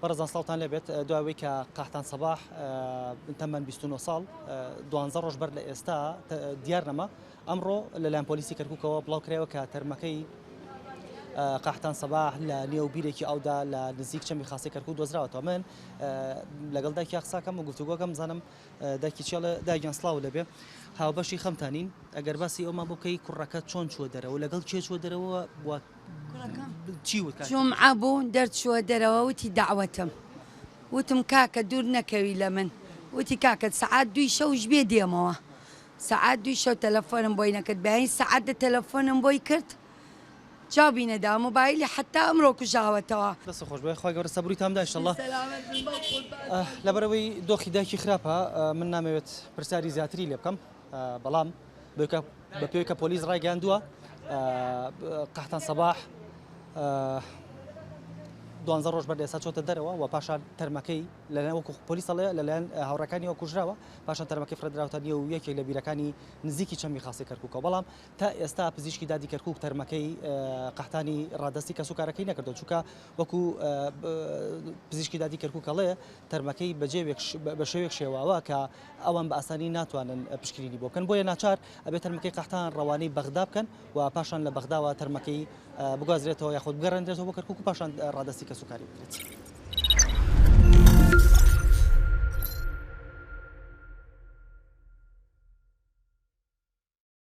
بەڕێزان ساڵتان لێبێت دوایەوەی کە قاحتان سەباح تەمەەن 29 ساڵ 12 ڕۆژ بەر لە ئێستا دیار نەما ئەمڕۆ لەلایەن پۆلیسی کەرکووکەوە بڵاو کرێەوە کە تەرمەکەی قاحتان سەباح لە نێو بیرێکی ئەودا لە نزیک چەمی خاسی کەرکوو دۆزراوەتەوە. من لەگەڵ دایکی قساکەم و گفتوگۆکەم زانم دایکی چێڵە دایگیان سڵاو لەبێ هاوبەشی خەمتانین ئەگەر باسی ئەومان بکەی کوڕەکە چۆن چوە دەرەوە لەگەڵ کێ چوە دەرەوە چی وت جمعە بوو دەرچووە دەرەوە وتی داوەتم وتم کاکە دوور نەکەوی لە من وتی کاکەت سعات دوی شەوش بێ دێمەوە سعات دوی شەو تەلەفۆنم بۆی نەکرد بەین سعات دە تەلەفۆنم بۆی کرد جابی نەدا مۆبایلی حتا ئەمڕۆ کوژاوەتەوە. دەست خۆش بێ خۆی گەورە سەبووری تامدا ئینشەڵڵا. لەبەرەوەی دۆخی دایکی خراپە من نامەوێت پرسیاری زیاتری لێ بکەم بەڵام بە پێوەی کە پۆلیس ڕایگەاندووە قاحتان سەباح 12 ڕۆژ بەردە ئێستا چۆتە دەرەوە و پاشان تەرمەکەی لەلایەن وەکو پۆلیسەڵێ لەلایەن هاوڕەکانیەوە کوژراوە پاشان تەرمەکەی فرەدراوتە نیە و یەکێک لە بیرەکانی نزیکی چەمی خاسی کەرکووکەوە بەڵام تا ئێستا پزیشکی دادی کەرکووک تەرمەکەی قاحتانی ڕادستی کەس و کارەکەی نەکردو چونکە وەکو پزیشکی دادی کەرکووکەڵێ تەرمەکەی بە شێوێک شێواوە کە ئەوان بە ئاسانی ناتوانن پشکنینی بۆ بکەن بۆیە ناچار ئەبێت تەرمەکەی قاحتان ڕەوانەی بەغدا بکەن و پاشان لە بەغداوە تەرمەکەی بگوازرێتەوە یاخود بگەڕێنرێتەوە بۆ کەرکووک و پاشان ڕادستی کەس و کاری بکرێت.